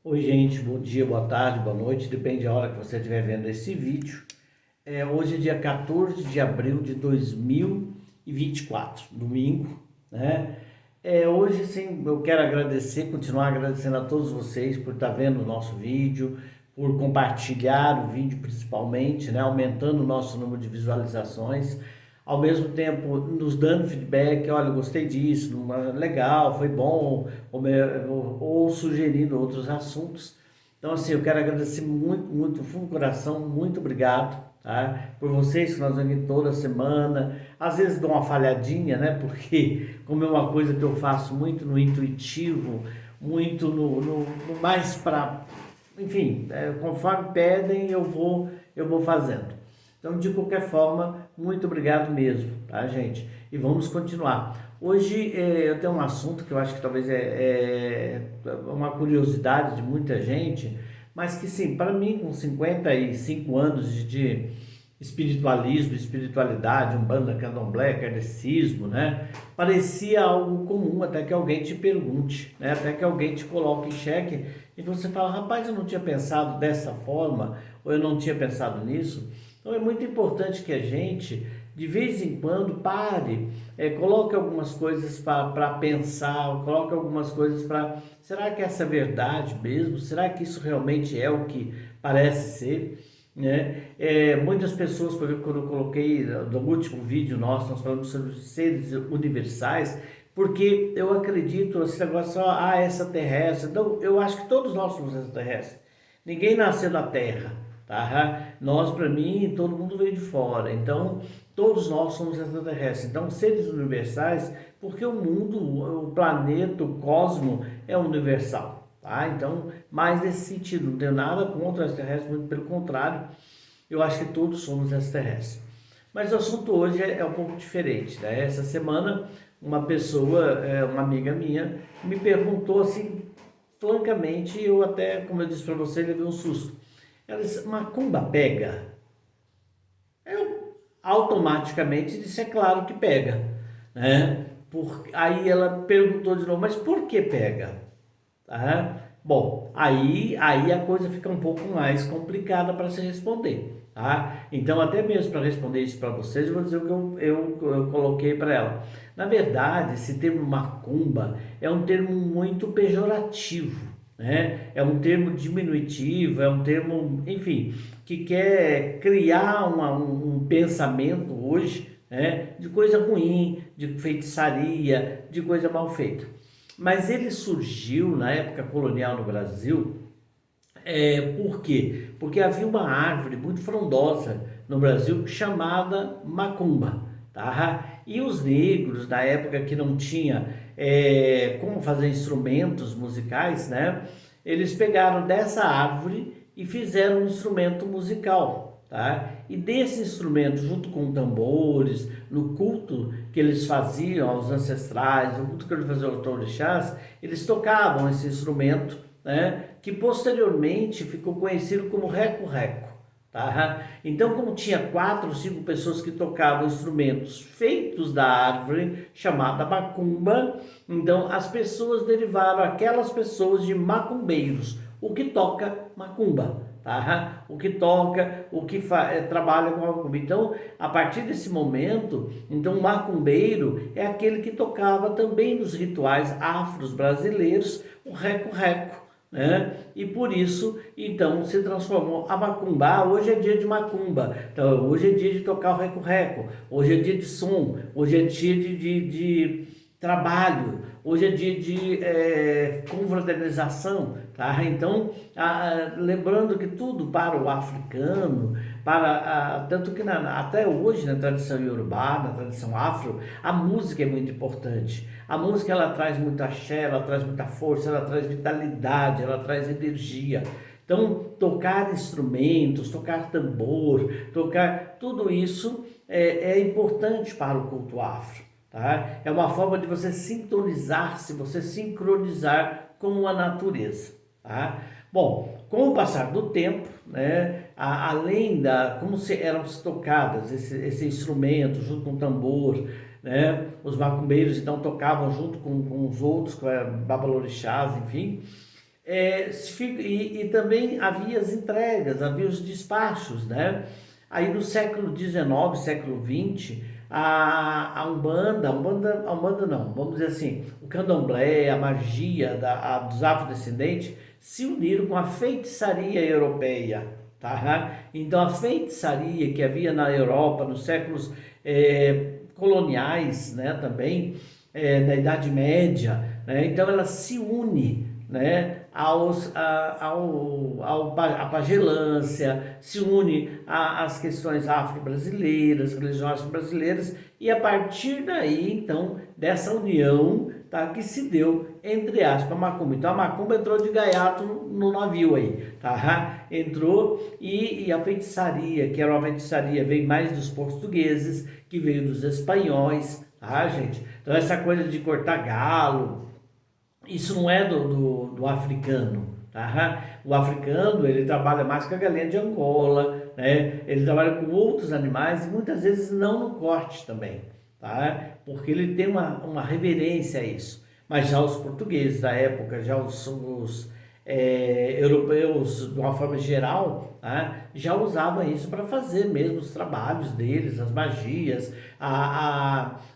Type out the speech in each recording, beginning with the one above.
Oi, gente, bom dia, boa tarde, boa noite, depende da hora que você estiver vendo esse vídeo. Hoje é dia 14 de abril de 2024, domingo, né? Hoje, sim, eu quero agradecer, continuar agradecendo a todos vocês por estar vendo o nosso vídeo, por compartilhar o vídeo principalmente, né? Aumentando o nosso número de visualizações, ao mesmo tempo nos dando feedback, olha, gostei disso, legal, foi bom, ou sugerindo outros assuntos. Então, assim, eu quero agradecer muito, muito, do fundo do coração, muito obrigado, tá? Por vocês que nós vemos aqui toda semana. Às vezes dou uma falhadinha, né? Porque, como é uma coisa que eu faço muito no intuitivo, muito no mais para. Enfim, conforme pedem, eu vou fazendo. Então, de qualquer forma, muito obrigado mesmo, tá, gente? E vamos continuar. Hoje eu tenho um assunto que eu acho que talvez é uma curiosidade de muita gente, mas que sim, para mim, com 55 anos de espiritualismo, espiritualidade, umbanda, candomblé, kardecismo, né? Parecia algo comum até que alguém te pergunte, né? Até que alguém te coloque em xeque e você fala, rapaz, eu não tinha pensado dessa forma, ou eu não tinha pensado nisso. Então é muito importante que a gente, de vez em quando, pare, coloque algumas coisas para pensar, coloque algumas coisas para, será que essa é verdade mesmo? Será que isso realmente é o que parece ser? Né? Muitas pessoas, por exemplo, quando eu coloquei no último vídeo nosso, nós falamos sobre seres universais, porque eu acredito, esse negócio só, extraterrestre, não, eu acho que todos nós somos extraterrestres, ninguém nasceu na Terra, tá? Nós, para mim, todo mundo veio de fora, então todos nós somos extraterrestres, então seres universais, porque o mundo, o planeta, o cosmo é universal. Tá? Então, mais nesse sentido, não tenho nada contra extraterrestres, muito pelo contrário, eu acho que todos somos extraterrestres. Mas o assunto hoje é um pouco diferente, né? Essa semana, uma pessoa, uma amiga minha, me perguntou assim, francamente, eu até, como eu disse para você, levei um susto. Ela disse, macumba pega? Eu automaticamente disse, é claro que pega, né? Aí ela perguntou de novo, mas por que pega? Tá? Bom, aí a coisa fica um pouco mais complicada para se responder, tá? Então, até mesmo para responder isso para vocês, eu vou dizer o que eu coloquei para ela. Na verdade, esse termo macumba é um termo muito pejorativo, né? É um termo diminutivo, é um termo, enfim, que quer criar um pensamento hoje, né, de coisa ruim, de feitiçaria, de coisa mal feita. Mas ele surgiu na época colonial no Brasil, por quê? Porque havia uma árvore muito frondosa no Brasil chamada macumba, tá? E os negros, na época que não tinha como fazer instrumentos musicais, né? Eles pegaram dessa árvore e fizeram um instrumento musical, tá? E desse instrumento, junto com tambores, no culto que eles faziam aos ancestrais, no culto que eles faziam aos orixás, eles tocavam esse instrumento, né? Que posteriormente ficou conhecido como reco-reco. Tá? Então, como tinha 4 ou 5 pessoas que tocavam instrumentos feitos da árvore, chamada macumba, então as pessoas derivaram aquelas pessoas de macumbeiros, o que toca macumba. Tá? O que toca, o que trabalha com a macumba. Então, a partir desse momento, então o macumbeiro é aquele que tocava também nos rituais afros brasileiros, o reco-reco. Né? E por isso, então, se transformou a macumba. Hoje é dia de macumba, então, hoje é dia de tocar o reco-reco, hoje é dia de som, hoje é dia de trabalho, hoje é dia de confraternização, tá? Então, lembrando que tudo para o africano, tanto que até hoje na tradição iorubá, na tradição afro, a música é muito importante. A música ela traz muito axé, ela traz muita força, ela traz vitalidade, ela traz energia. Então, tocar instrumentos, tocar tambor, tocar tudo isso é importante para o culto afro. Tá? É uma forma de você sintonizar-se, você sincronizar com a natureza. Tá? Bom, com o passar do tempo, né, além como eram tocadas esse instrumento junto com o tambor, né, os macumbeiros então tocavam junto com os outros, com babalorixás, enfim, e também havia as entregas, havia os despachos, né? Aí no século XIX, século XX, a Umbanda não, vamos dizer assim, o candomblé, a magia dos afrodescendentes se uniram com a feitiçaria europeia, tá? Então a feitiçaria que havia na Europa nos séculos coloniais, né, também, da Idade Média, né? Então ela se une, né, à pagelância, se une às questões afro-brasileiras, religiões brasileiras, e a partir daí, então, dessa união, tá, que se deu, entre aspas, a macumba. Então a macumba entrou de gaiato no navio aí, tá? Entrou, e a feitiçaria, que era uma feitiçaria, veio mais dos portugueses, que veio dos espanhóis, tá, gente? Então essa coisa de cortar galo, isso não é do africano, tá? O africano, ele trabalha mais com a galinha de Angola, né? Ele trabalha com outros animais e muitas vezes não no corte também, tá? Porque ele tem uma reverência a isso. Mas já os portugueses da época, já os europeus, de uma forma geral, tá? Já usavam isso para fazer mesmo os trabalhos deles, as magias,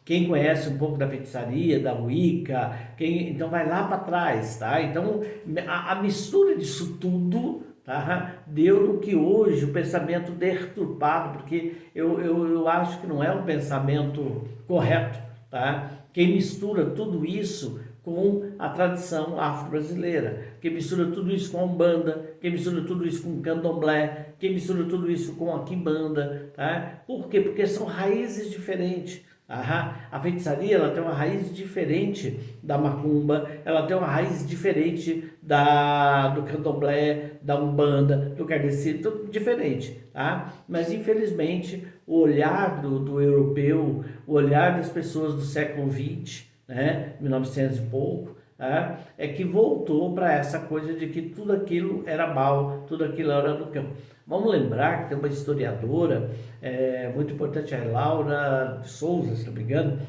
quem conhece um pouco da feitiçaria, da Wicca, então vai lá para trás, tá? Então a mistura disso tudo, tá, deu no que hoje o pensamento deturpado, porque eu acho que não é um pensamento correto, tá? Quem mistura tudo isso com a tradição afro-brasileira, quem mistura tudo isso com a Umbanda, quem mistura tudo isso com o Candomblé, quem mistura tudo isso com a Quimbanda, tá? Por quê? Porque são raízes diferentes. A feitiçaria, ela tem uma raiz diferente da macumba, ela tem uma raiz diferente do candomblé, da umbanda, do kardecê, tudo diferente, tá? Mas infelizmente o olhar do europeu, o olhar das pessoas do século XX, né, 1900 e pouco, é que voltou para essa coisa de que tudo aquilo era mal, tudo aquilo era do campo. Vamos lembrar que tem uma historiadora muito importante, a Laura de Souza, se não me engano,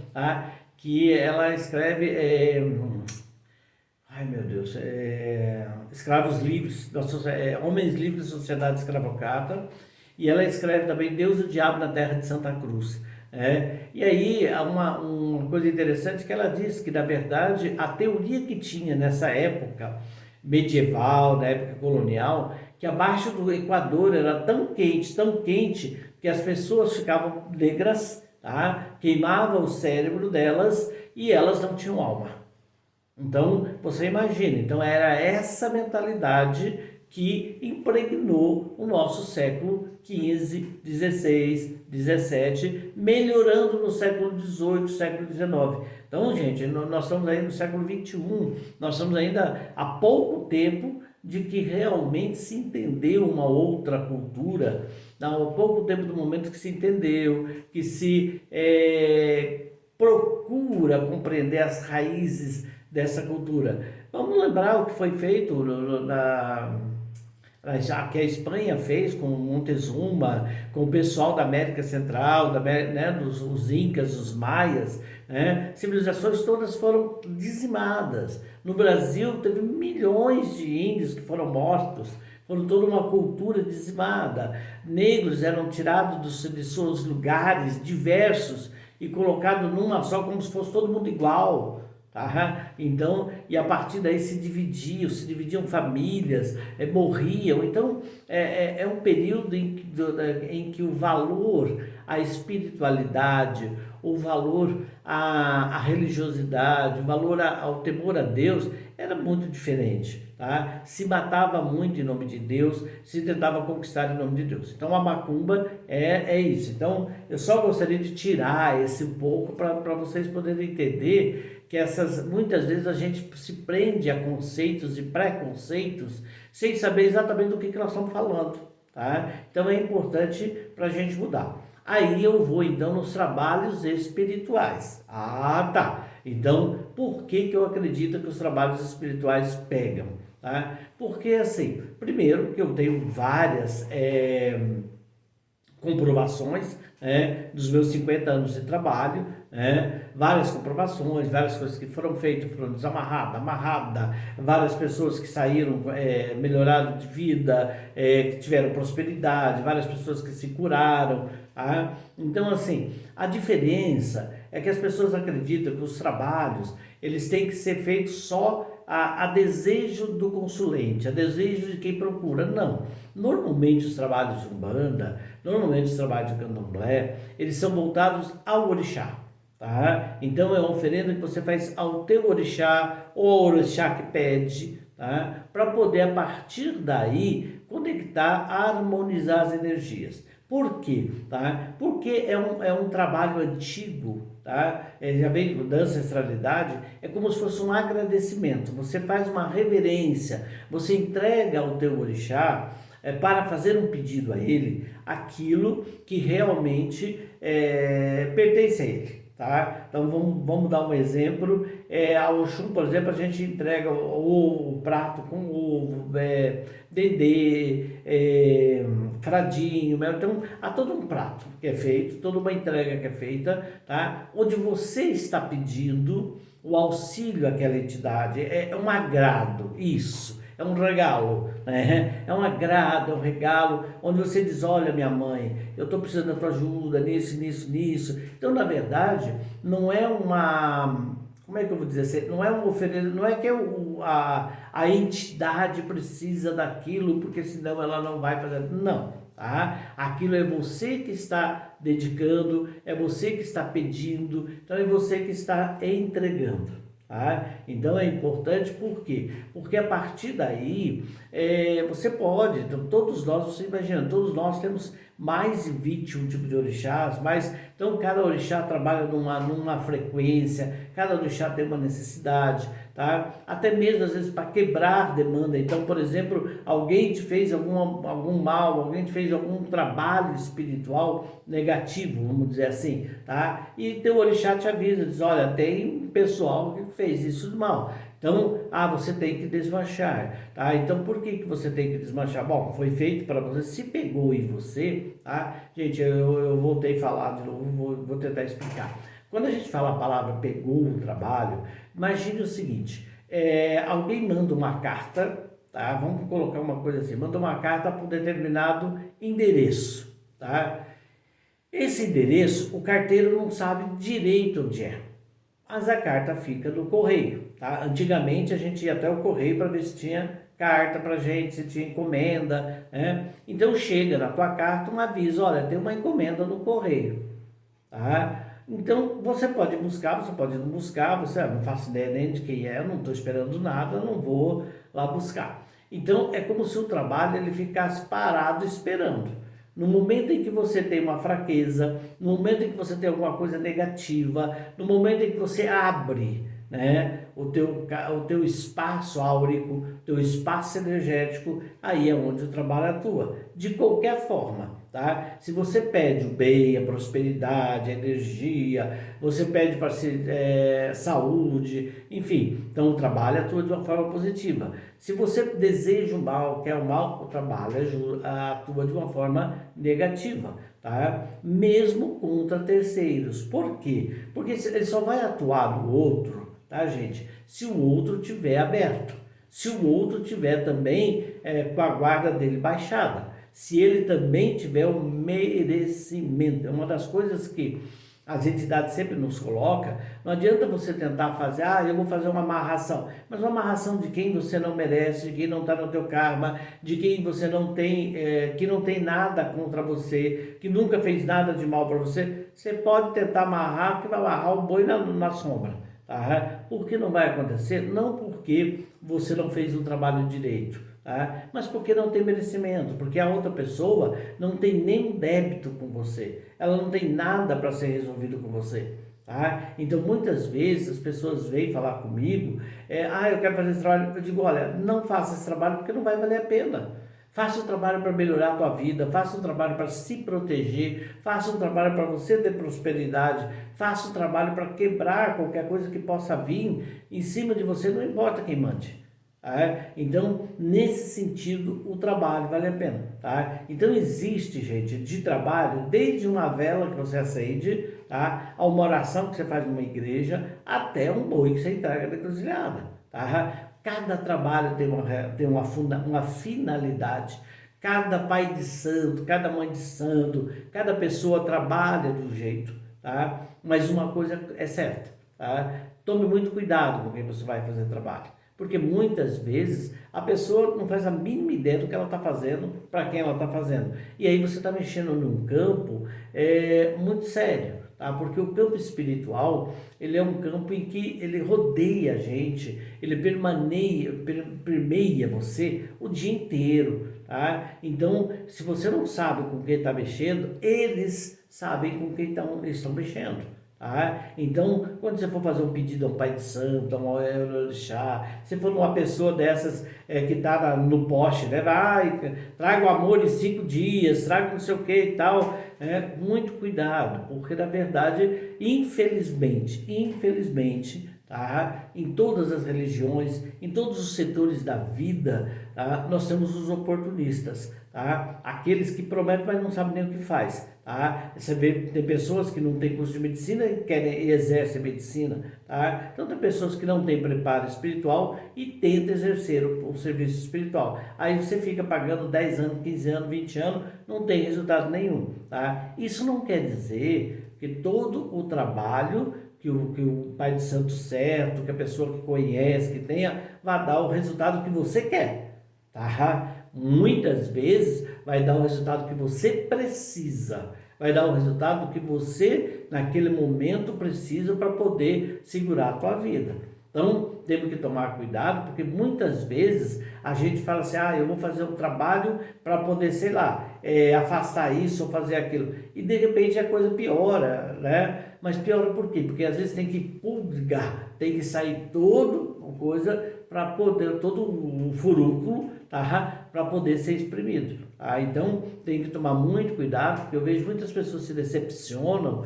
que ela escreve, ai meu Deus, Escravos Livres, Homens Livres da Sociedade Escravocrata, e ela escreve também Deus e o Diabo na Terra de Santa Cruz. E aí, uma coisa interessante que ela diz que, na verdade, a teoria que tinha nessa época medieval, na época colonial, que abaixo do Equador era tão quente, que as pessoas ficavam negras, tá? Queimava o cérebro delas e elas não tinham alma. Então, você imagina, então era essa mentalidade que impregnou o nosso século XV, XVI, XVII, melhorando no século XVIII, século XIX. Então, gente, nós estamos aí no século XXI, nós estamos ainda há pouco tempo de que realmente se entendeu uma outra cultura, há pouco tempo do momento que se entendeu, que se procura compreender as raízes dessa cultura. Vamos lembrar o que foi feito já que a Espanha fez com Montezuma, com o pessoal da América Central, né, os Incas, os Maias, né? Civilizações todas foram dizimadas. No Brasil teve milhões de índios que foram mortos, foram toda uma cultura dizimada. Negros eram tirados de seus lugares diversos e colocados numa só, como se fosse todo mundo igual. Tá? Então, e a partir daí se dividiam famílias, morriam. Então, é um período em que o valor à espiritualidade, o valor à religiosidade, o valor ao temor a Deus era muito diferente. Tá? Se matava muito em nome de Deus, se tentava conquistar em nome de Deus. Então a macumba é isso. Então eu só gostaria de tirar esse um pouco para vocês poderem entender que muitas vezes a gente se prende a conceitos e preconceitos sem saber exatamente do que nós estamos falando. Tá? Então é importante para a gente mudar. Aí eu vou então nos trabalhos espirituais. Tá. Então, por que eu acredito que os trabalhos espirituais pegam? Tá? Porque assim, primeiro que eu tenho várias comprovações, dos meus 50 anos de trabalho, Várias comprovações, várias coisas que foram feitas, foram desamarradas, amarradas, várias pessoas que saíram, melhoraram de vida, que tiveram prosperidade, várias pessoas que se curaram, tá? Então, assim, a diferença é que as pessoas acreditam que os trabalhos, eles têm que ser feitos só a desejo do consulente, a desejo de quem procura. Não. Normalmente os trabalhos de Umbanda, normalmente os trabalhos de Candomblé, eles são voltados ao orixá. Tá? Então é uma oferenda que você faz ao teu orixá ou ao orixá que pede, tá? Para poder a partir daí conectar, harmonizar as energias. Por quê? Tá? Porque é um trabalho antigo, tá? Já vem da ancestralidade, é como se fosse um agradecimento. Você faz uma reverência, você entrega ao teu orixá para fazer um pedido a ele, aquilo que realmente pertence a ele. Tá? Então vamos dar um exemplo. A Oxum, por exemplo, a gente entrega o prato com ovo, dendê, fradinho, mel. Então há todo um prato que é feito, toda uma entrega que é feita, tá? Onde você está pedindo o auxílio àquela entidade, é um agrado, isso. É um regalo, né? É um agrado, é um regalo, onde você diz, olha minha mãe, eu estou precisando da tua ajuda nisso, nisso, nisso. Então, na verdade, não é uma, como é que eu vou dizer assim? Não é uma oferenda, não é que a entidade precisa daquilo, porque senão ela não vai fazer, não. Tá? Aquilo é você que está dedicando, é você que está pedindo, então é você que está entregando. Tá? Então é importante, por quê? Porque a partir daí, você pode, então, todos nós, você imagina, todos nós temos mais de 21 tipos de orixás, então cada orixá trabalha numa frequência, cada orixá tem uma necessidade, tá? Até mesmo às vezes para quebrar demanda. Então, por exemplo, alguém te fez algum mal, alguém te fez algum trabalho espiritual negativo, vamos dizer assim, tá? E teu orixá te avisa, diz, olha, tem pessoal que fez isso de mal. Então, você tem que desmanchar, tá? Então, por que você tem que desmanchar? Bom, foi feito para você, se pegou em você, tá? Gente, eu voltei a falar de novo, vou tentar explicar. Quando a gente fala a palavra pegou o trabalho, imagine o seguinte, alguém manda uma carta, tá? Vamos colocar uma coisa assim, manda uma carta para um determinado endereço, tá? Esse endereço, o carteiro não sabe direito onde é, mas a carta fica no correio, tá? Antigamente a gente ia até o correio para ver se tinha carta pra gente, se tinha encomenda, né? Então chega na tua carta um aviso, olha, tem uma encomenda no correio, tá? Então você pode buscar, você pode não buscar, você não faço ideia nem de quem é, eu não estou esperando nada, não vou lá buscar. Então é como se o trabalho ele ficasse parado esperando. No momento em que você tem uma fraqueza, no momento em que você tem alguma coisa negativa, no momento em que você abre, né, o teu espaço áurico, o teu espaço energético, aí é onde o trabalho atua. De qualquer forma, tá? Se você pede o bem, a prosperidade, a energia, você pede para saúde, enfim, então o trabalho atua de uma forma positiva. Se você deseja o mal, quer o mal, o trabalho atua de uma forma negativa, tá? Mesmo contra terceiros. Por quê? Porque ele só vai atuar no outro, tá, gente? Se o outro tiver aberto, se o outro tiver também com a guarda dele baixada, se ele também tiver o merecimento. É uma das coisas que as entidades sempre nos colocam. Não adianta você tentar fazer, eu vou fazer uma amarração, mas uma amarração de quem você não merece, de quem não está no teu karma, de quem você não tem, que não tem nada contra você, que nunca fez nada de mal para você. Você pode tentar amarrar, que vai amarrar o boi na sombra. Tá? Por que não vai acontecer? Não porque você não fez um trabalho direito, tá? Mas porque não tem merecimento, porque a outra pessoa não tem nenhum débito com você, ela não tem nada para ser resolvido com você. Tá? Então muitas vezes as pessoas vêm falar comigo, eu quero fazer esse trabalho, eu digo, olha, não faça esse trabalho porque não vai valer a pena. Faça um trabalho para melhorar a tua vida, faça um trabalho para se proteger, faça um trabalho para você ter prosperidade, faça um trabalho para quebrar qualquer coisa que possa vir em cima de você, não importa quem mande. Tá? Então, nesse sentido, o trabalho vale a pena. Tá? Então, existe, gente, de trabalho, desde uma vela que você acende, tá? A uma oração que você faz numa igreja, até um boi que você entrega na encruzilhada, tá? Cada trabalho tem uma finalidade. Cada pai de santo, cada mãe de santo, cada pessoa trabalha de um jeito, tá? Mas uma coisa é certa, tá? Tome muito cuidado com quem você vai fazer trabalho, porque muitas vezes a pessoa não faz a mínima ideia do que ela está fazendo, para quem ela está fazendo. E aí você está mexendo num campo muito sério, tá? Porque o campo espiritual, ele é um campo em que ele rodeia a gente, ele permeia você o dia inteiro, tá? Então, se você não sabe com quem está mexendo, eles sabem com quem estão mexendo. Ah, então, quando você for fazer um pedido a um pai de santo, a um orixá, se for uma pessoa dessas que está no poste, né? Traga o amor em 5 dias, traga não sei o que e tal. Muito cuidado, porque na verdade, infelizmente, tá? Em todas as religiões, em todos os setores da vida, tá? Nós temos os oportunistas, tá? Aqueles que prometem, mas não sabem nem o que faz. Tá? Você vê, tem pessoas que não têm curso de medicina e exercem medicina, tá? Então tem pessoas que não têm preparo espiritual e tentam exercer o serviço espiritual. Aí você fica pagando 10 anos, 15 anos, 20 anos, não tem resultado nenhum, tá? Isso não quer dizer que todo o trabalho que o pai de santo certo, que a pessoa que conhece, que tenha, vai dar o resultado que você quer, tá? Muitas vezes vai dar o resultado que você precisa, vai dar o resultado que você naquele momento precisa para poder segurar a tua vida. Então temos que tomar cuidado, porque muitas vezes a gente fala assim, eu vou fazer um trabalho para poder, sei lá, afastar isso ou fazer aquilo, e de repente a coisa piora, né? Mas piora por quê? Porque às vezes tem que purgar, tem que sair todo o furúnculo, tá? Para poder ser exprimido. Então tem que tomar muito cuidado, porque eu vejo muitas pessoas se decepcionam.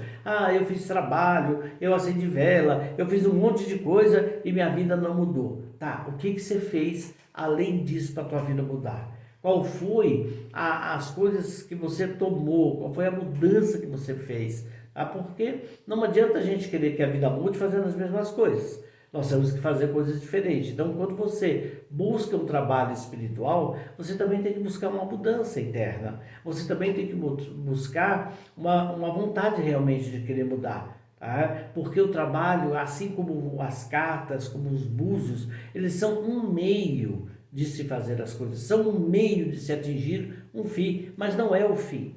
Eu fiz trabalho, eu acendi vela, eu fiz um monte de coisa e minha vida não mudou. Tá, o que você fez além disso para a tua vida mudar? Qual foi as coisas que você tomou? Qual foi a mudança que você fez? Porque não adianta a gente querer que a vida mude fazendo as mesmas coisas. Nós temos que fazer coisas diferentes. Então, quando você busca um trabalho espiritual, você também tem que buscar uma mudança interna. Você também tem que buscar uma vontade realmente de querer mudar. Tá? Porque o trabalho, assim como as cartas, como os búzios, eles são um meio de se fazer as coisas, são um meio de se atingir um fim, mas não é o fim.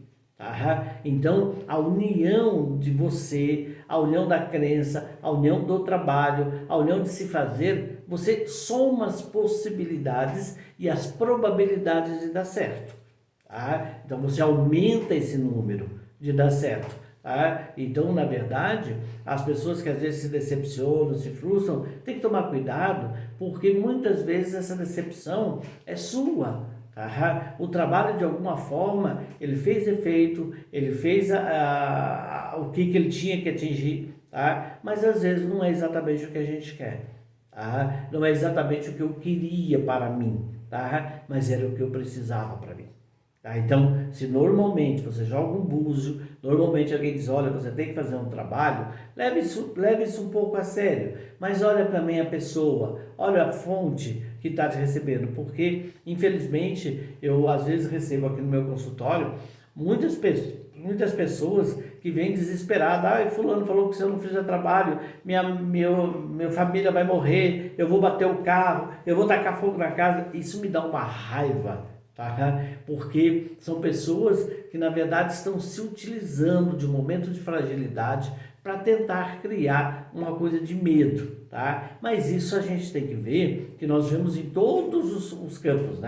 Então, a união de você, a união da crença, a união do trabalho, a união de se fazer, você soma as possibilidades e as probabilidades de dar certo. Então, você aumenta esse número de dar certo. Então, na verdade, as pessoas que às vezes se decepcionam, se frustram, tem que tomar cuidado, porque muitas vezes essa decepção é sua. O trabalho, de alguma forma, ele fez efeito, ele fez o que ele tinha que atingir, mas às vezes não é exatamente o que a gente quer, não é exatamente o que eu queria para mim, mas era o que eu precisava para mim. Então, se normalmente você joga um búzio, normalmente alguém diz, olha, você tem que fazer um trabalho, leve isso um pouco a sério, mas olha para mim a pessoa, olha a fonte que está te recebendo, porque infelizmente eu às vezes recebo aqui no meu consultório muitas pessoas que vêm desesperadas, fulano falou que se eu não fizer trabalho, minha família vai morrer, eu vou bater o carro, eu vou tacar fogo na casa. Isso me dá uma raiva. Porque são pessoas que na verdade estão se utilizando de um momento de fragilidade para tentar criar uma coisa de medo, Mas isso a gente tem que ver, que nós vemos em todos os campos,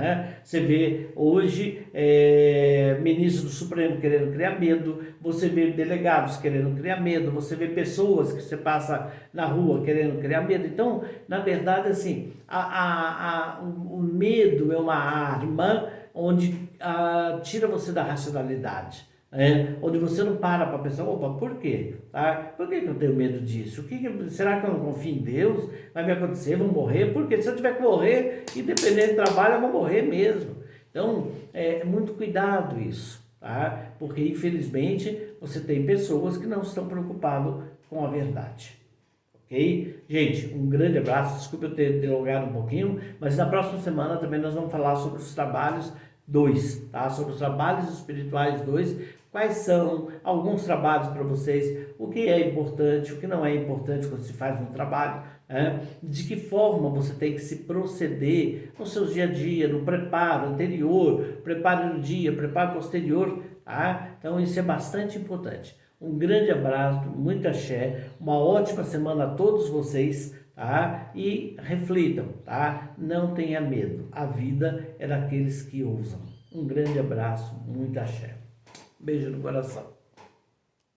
Você vê hoje ministros do Supremo querendo criar medo, você vê delegados querendo criar medo, você vê pessoas que você passa na rua querendo criar medo. Então, na verdade, assim, o medo é uma arma onde tira você da racionalidade, onde você não para pensar, por quê? Por que eu tenho medo disso? Será que eu não confio em Deus? Vai me acontecer? Vou morrer? Porque se eu tiver que morrer, independente do trabalho, eu vou morrer mesmo. Então, muito cuidado isso, tá? Porque infelizmente você tem pessoas que não estão preocupadas com a verdade. Ok? Gente, um grande abraço, desculpa eu ter delongado um pouquinho, mas na próxima semana também nós vamos falar sobre os trabalhos 2, tá? Sobre os trabalhos espirituais 2, quais são alguns trabalhos para vocês, o que é importante, o que não é importante quando se faz um trabalho, né? De que forma você tem que se proceder no seu dia a dia, no preparo anterior, preparo no dia, preparo posterior, tá? Então isso é bastante importante. Um grande abraço, muito axé, uma ótima semana a todos vocês, tá? E reflitam, tá? Não tenha medo, a vida é daqueles que ousam. Um grande abraço, muito axé. Beijo no coração.